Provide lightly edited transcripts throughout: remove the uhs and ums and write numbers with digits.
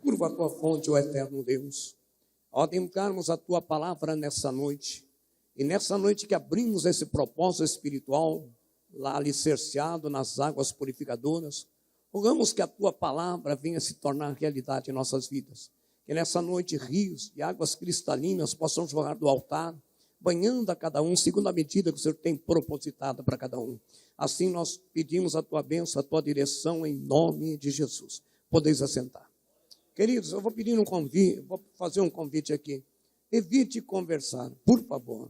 curva a tua fonte, ó eterno Deus. Ao adentrarmos a tua palavra nessa noite, e nessa noite que abrimos esse propósito espiritual, lá alicerciado nas águas purificadoras, rogamos que a tua palavra venha se tornar realidade em nossas vidas. Que nessa noite rios de águas cristalinas possam jorrar do altar, banhando a cada um, segundo a medida que o Senhor tem propositado para cada um. Assim nós pedimos a tua bênção, a tua direção, em nome de Jesus. Podeis assentar. Queridos, eu vou pedir um convite, vou fazer um convite aqui. Evite conversar, por favor.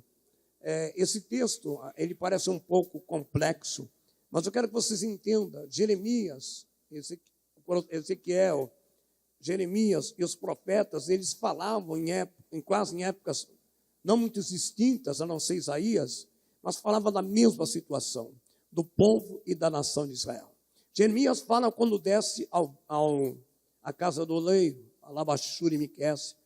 Esse texto, ele parece um pouco complexo, mas eu quero que vocês entendam. Jeremias, Ezequiel, Jeremias e os profetas, eles falavam quase em épocas não muito distintas, a não ser Isaías, mas falavam da mesma situação, do povo e da nação de Israel. Jeremias fala quando desce a casa do oleiro, a Labachur e Miqués,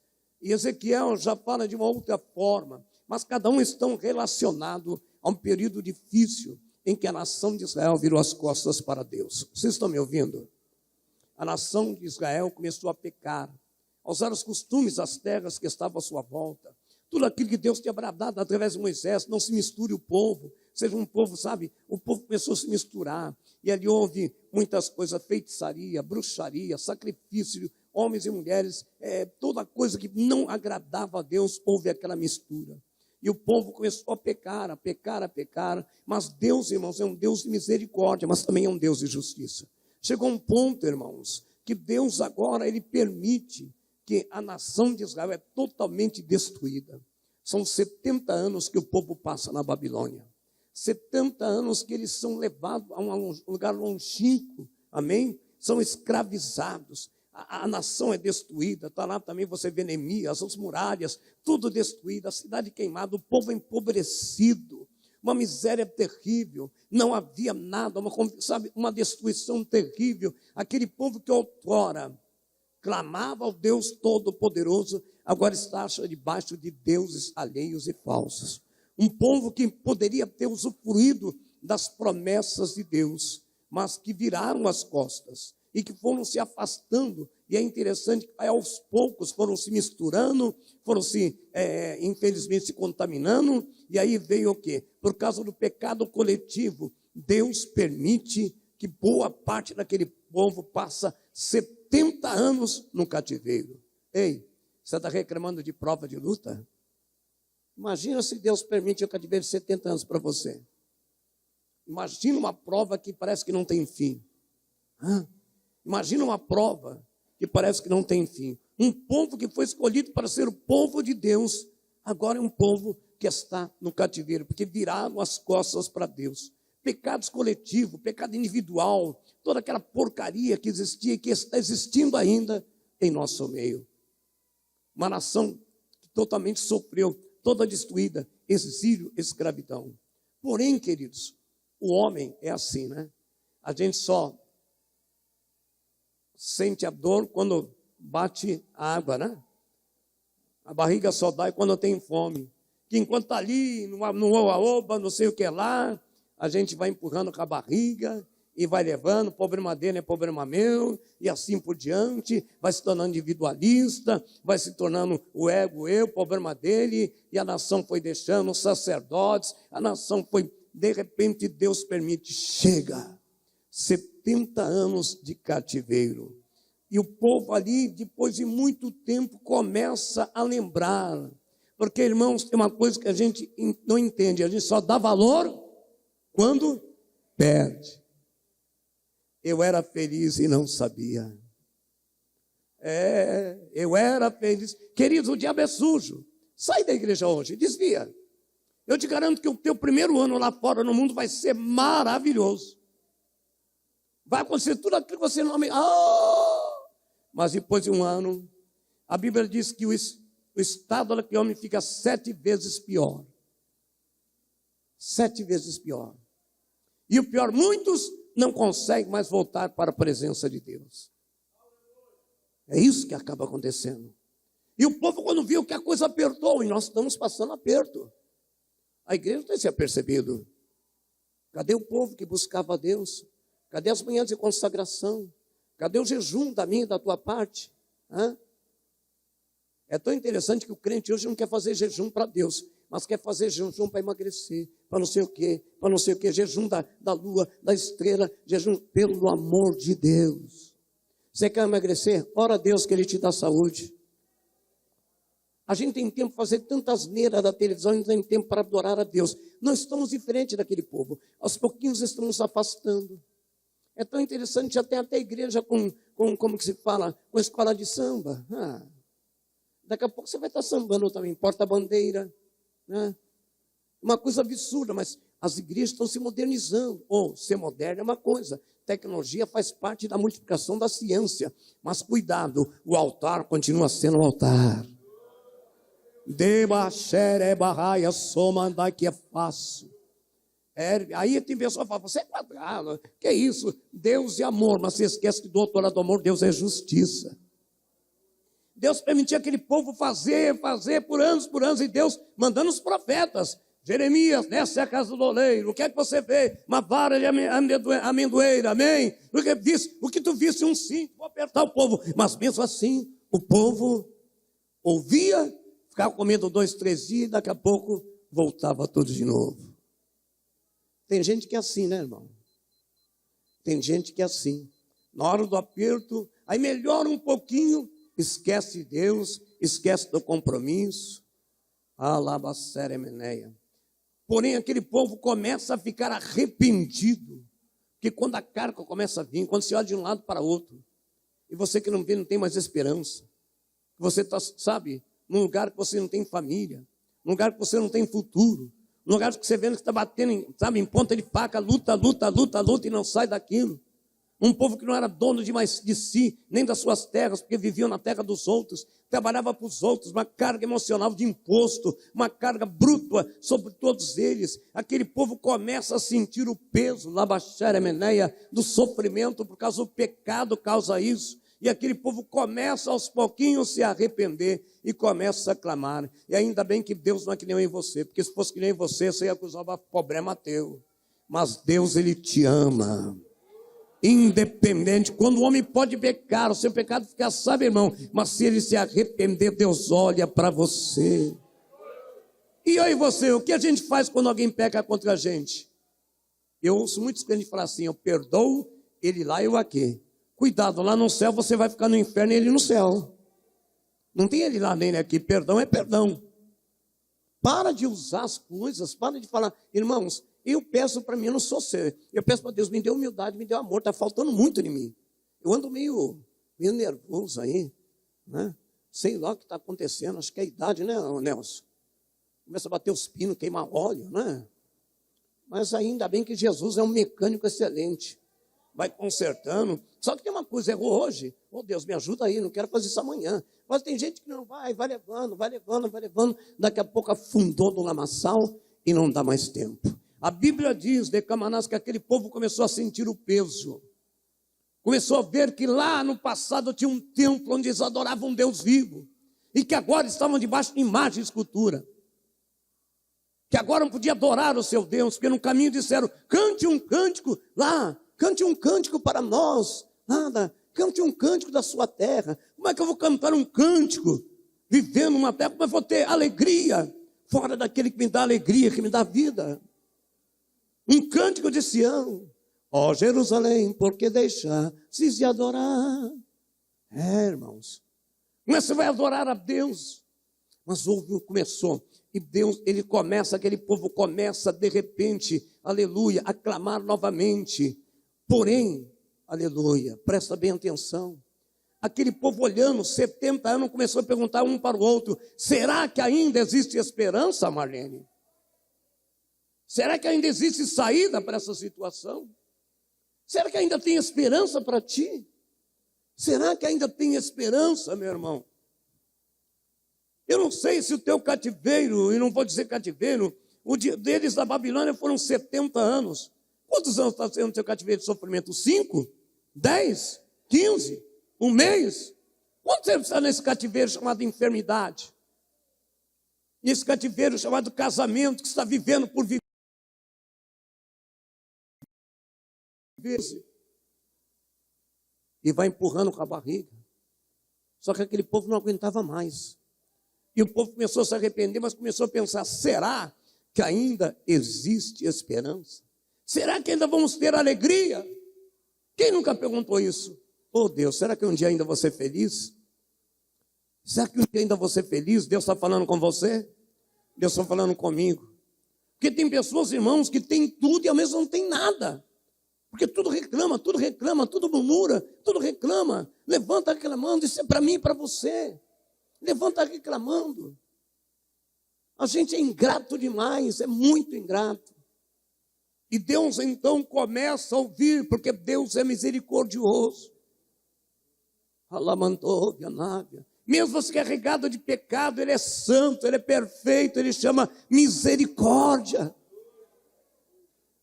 e Ezequiel já fala de uma outra forma, mas cada um estão relacionados a um período difícil em que a nação de Israel virou as costas para Deus. Vocês estão me ouvindo? A nação de Israel começou a pecar, a usar os costumes das terras que estavam à sua volta. Tudo aquilo que Deus tinha bradado através de Moisés, não se misture o povo, seja um povo, sabe? O povo começou a se misturar, e ali houve muitas coisas, feitiçaria, bruxaria, sacrifício, homens e mulheres, toda coisa que não agradava a Deus, houve aquela mistura. E o povo começou a pecar, mas Deus, irmãos, é um Deus de misericórdia, mas também é um Deus de justiça. Chegou um ponto, irmãos, que Deus agora, ele permite que a nação de Israel é totalmente destruída. São 70 anos que o povo passa na Babilônia. 70 anos que eles são levados a um lugar longínquo, amém? São escravizados. A nação é destruída, está lá também, você vê Neemias, as muralhas, tudo destruído, a cidade queimada, o povo empobrecido, uma miséria terrível, não havia nada, uma destruição terrível. Aquele povo que outrora clamava ao Deus Todo-Poderoso, agora está debaixo de deuses alheios e falsos. Um povo que poderia ter usufruído das promessas de Deus, mas que viraram as costas e que foram se afastando. E é interessante que aos poucos foram se misturando, foram infelizmente se contaminando. E aí veio o quê? Por causa do pecado coletivo, Deus permite que boa parte daquele povo passa 70 anos no cativeiro. Ei, você está reclamando de prova de luta? Imagina se Deus permite o cativeiro de 70 anos para você. Imagina uma prova que parece que não tem fim. Imagina uma prova que parece que não tem fim. Um povo que foi escolhido para ser o povo de Deus, agora é um povo que está no cativeiro, porque viraram as costas para Deus. Pecados coletivos, pecado individual, toda aquela porcaria que existia e que está existindo ainda em nosso meio. Uma nação que totalmente sofreu, toda destruída, exílio, escravidão. Porém, queridos, o homem é assim, né? A gente só sente a dor quando bate a água, né? A barriga só dói quando tem fome. Que enquanto está ali, no oba-oba, não sei o que lá, a gente vai empurrando com a barriga e vai levando, problema dele é problema meu, e assim por diante, vai se tornando individualista, vai se tornando o ego, problema dele, e a nação foi deixando os sacerdotes, a nação foi, de repente Deus permite, chega, 70 anos de cativeiro, e o povo ali, depois de muito tempo, começa a lembrar, porque, irmãos, tem uma coisa que a gente não entende, a gente só dá valor quando perde. Eu era feliz e não sabia. Eu era feliz. Queridos, o diabo é sujo. Sai da igreja hoje, desvia. Eu te garanto que o teu primeiro ano lá fora no mundo vai ser maravilhoso. Vai acontecer tudo aquilo que você não... Mas depois de um ano, a Bíblia diz que o estado daquele homem fica 7 vezes pior. 7 vezes pior. E o pior, muitos não conseguem mais voltar para a presença de Deus. É isso que acaba acontecendo. E o povo, quando viu que a coisa apertou, e nós estamos passando aperto, a igreja não tem se apercebido. Cadê o povo que buscava a Deus? Cadê as manhãs de consagração? Cadê o jejum da minha e da tua parte? Hã? É tão interessante que o crente hoje não quer fazer jejum para Deus, mas quer fazer jejum para emagrecer, para não sei o quê, para não sei o quê, jejum da lua, da estrela, jejum pelo amor de Deus. Você quer emagrecer? Ora a Deus que Ele te dá saúde. A gente tem tempo para fazer tantas neiras da televisão e não tem tempo para adorar a Deus. Nós estamos diferentes daquele povo. Aos pouquinhos estamos nos afastando. É tão interessante, já tem até igreja com como que se fala, com escola de samba. Daqui a pouco você vai estar sambando também, porta-bandeira, né? Uma coisa absurda, mas as igrejas estão se modernizando. Ou ser moderno é uma coisa, tecnologia faz parte da multiplicação da ciência. Mas cuidado, o altar continua sendo um altar. Debaxerebarraia, somandai que é fácil. Aí tem pessoa que fala, você é quadrado, que é isso? Deus é amor, mas você esquece que do outro lado do amor, Deus é justiça. Deus permitia aquele povo fazer por anos, e Deus mandando os profetas. Jeremias, nessa é a casa do oleiro, o que é que você vê? Uma vara de amendoeira, amém? O que tu visse um cinto, vou apertar o povo. Mas mesmo assim, o povo ouvia, ficava comendo 2, 3 dias, e daqui a pouco voltava tudo de novo. Tem gente que é assim, né, irmão? Tem gente que é assim. Na hora do aperto, aí melhora um pouquinho, esquece de Deus, esquece do compromisso. Alabaceremeneia. Porém, aquele povo começa a ficar arrependido. Porque quando a carga começa a vir, quando você olha de um lado para outro, e você que não vê, não tem mais esperança. Você está, sabe, num lugar que você não tem família, num lugar que você não tem futuro, num lugar que você vê que está batendo, sabe, em ponta de faca, luta e não sai daquilo. Um povo que não era dono de si, nem das suas terras, porque viviam na terra dos outros, trabalhava para os outros, uma carga emocional de imposto, uma carga bruta sobre todos eles. Aquele povo começa a sentir o peso, labaxeremeneia, do sofrimento, por causa do pecado causa isso. E aquele povo começa aos pouquinhos a se arrepender e começa a clamar. E ainda bem que Deus não é que nem eu e você, porque se fosse que nem você, você ia acusar o problema teu. Mas Deus, Ele te ama. Independente, quando o homem pode pecar, o seu pecado fica, sabe, irmão, mas se ele se arrepender, Deus olha para você. E eu e você, o que a gente faz quando alguém peca contra a gente? Eu ouço muitos crentes falar assim, eu perdoo ele lá e eu aqui. Cuidado, lá no céu você vai ficar no inferno e ele no céu. Não tem ele lá nem ele aqui, perdão é perdão. Para de usar as coisas, para de falar, irmãos, eu peço para mim, eu não sou ser. Eu peço para Deus, me dê humildade, me dê amor, está faltando muito em mim. Eu ando meio nervoso aí, né? Sei lá o que está acontecendo, acho que é a idade, né, Nelson? Começa a bater os pinos, queimar óleo, né? Mas ainda bem que Jesus é um mecânico excelente. Vai consertando. Só que tem uma coisa, errou hoje. Oh, Deus, me ajuda aí, não quero fazer isso amanhã. Mas tem gente que não vai levando. Daqui a pouco afundou no lamaçal e não dá mais tempo. A Bíblia diz, Decamanás, que aquele povo começou a sentir o peso. Começou a ver que lá no passado tinha um templo onde eles adoravam um Deus vivo. E que agora estavam debaixo de imagem e escultura. Que agora não podia adorar o seu Deus, porque no caminho disseram, cante um cântico lá, cante um cântico para nós, nada, cante um cântico da sua terra. Como é que eu vou cantar um cântico, vivendo uma terra, como é que eu vou ter alegria, fora daquele que me dá alegria, que me dá vida? Um cântico de Sião, ó Jerusalém, por que deixaste de adorar? Irmãos, como é que você vai adorar a Deus? Mas começou, e Deus, ele começa, aquele povo começa de repente, aleluia, a clamar novamente. Porém, aleluia, presta bem atenção. Aquele povo olhando, 70 anos, começou a perguntar um para o outro, será que ainda existe esperança, Marlene? Será que ainda existe saída para essa situação? Será que ainda tem esperança para ti? Será que ainda tem esperança, meu irmão? Eu não sei se o teu cativeiro, e não vou dizer cativeiro, o dia deles da Babilônia foram 70 anos. Quantos anos está sendo o teu cativeiro de sofrimento? 5? 10? 15? Um mês? Quanto tempo está nesse cativeiro chamado enfermidade? Nesse cativeiro chamado casamento, que está vivendo por viver. E vai empurrando com a barriga. Só que aquele povo não aguentava mais. E o povo começou a se arrepender, mas começou a pensar, será que ainda existe esperança? Será que ainda vamos ter alegria? Quem nunca perguntou isso? Oh Deus, será que um dia ainda vou ser feliz? Será que um dia ainda vou ser feliz? Deus está falando com você? Deus está falando comigo. Porque tem pessoas, irmãos, que têm tudo e ao mesmo não tem nada. Porque tudo reclama, tudo murmura, tudo reclama. Levanta reclamando, isso é para mim e para você. Levanta reclamando. A gente é ingrato demais, é muito ingrato. E Deus então começa a ouvir, porque Deus é misericordioso. Alamantou, Vianávia. Mesmo você carregado de pecado, Ele é santo, Ele é perfeito, Ele chama misericórdia.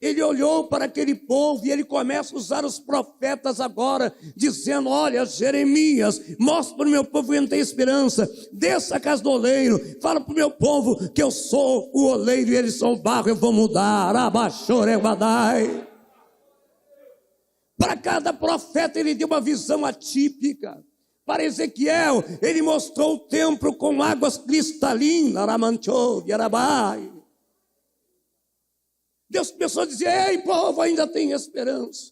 Ele olhou para aquele povo e Ele começa a usar os profetas agora, dizendo, olha, Jeremias, mostra para o meu povo que não tem esperança, desça a casa do oleiro, fala para o meu povo que eu sou o oleiro e eles são o barro, eu vou mudar, abaixoreguadai. Para cada profeta Ele deu uma visão atípica. Para Ezequiel, Ele mostrou o templo com águas cristalinas, aramanchou, yarabai. Deus começou a dizer, ei povo, ainda tem esperança.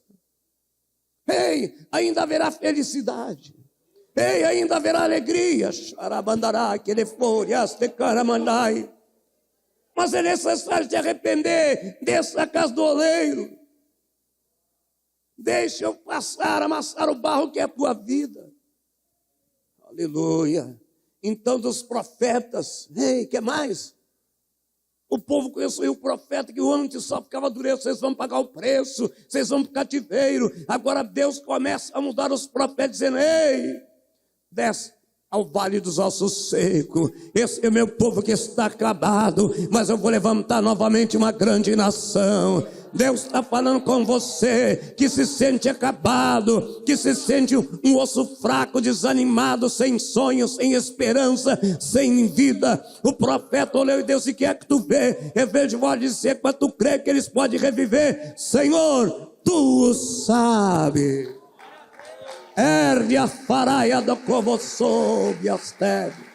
Ei, ainda haverá felicidade. Ei, ainda haverá alegria. Mas é necessário te arrepender. Desça a casa do oleiro. Deixa eu amassar o barro que é a tua vida. Aleluia. Então dos profetas, ei, que mais? O povo conheceu o profeta que antes só ficava dureza, vocês vão pagar o preço, vocês vão para o cativeiro. Agora Deus começa a mudar os profetas, dizendo, ei, desce ao vale dos ossos secos. Esse é o meu povo que está acabado, mas eu vou levantar novamente uma grande nação. Deus está falando com você que se sente acabado, que se sente um osso fraco, desanimado, sem sonhos, sem esperança, sem vida. O profeta olhou e Deus, e que é que tu vê? Eu vejo voz dizer, quando tu crê que eles podem reviver, Senhor, tu sabe. Ergue a faraia do covo sob as terras.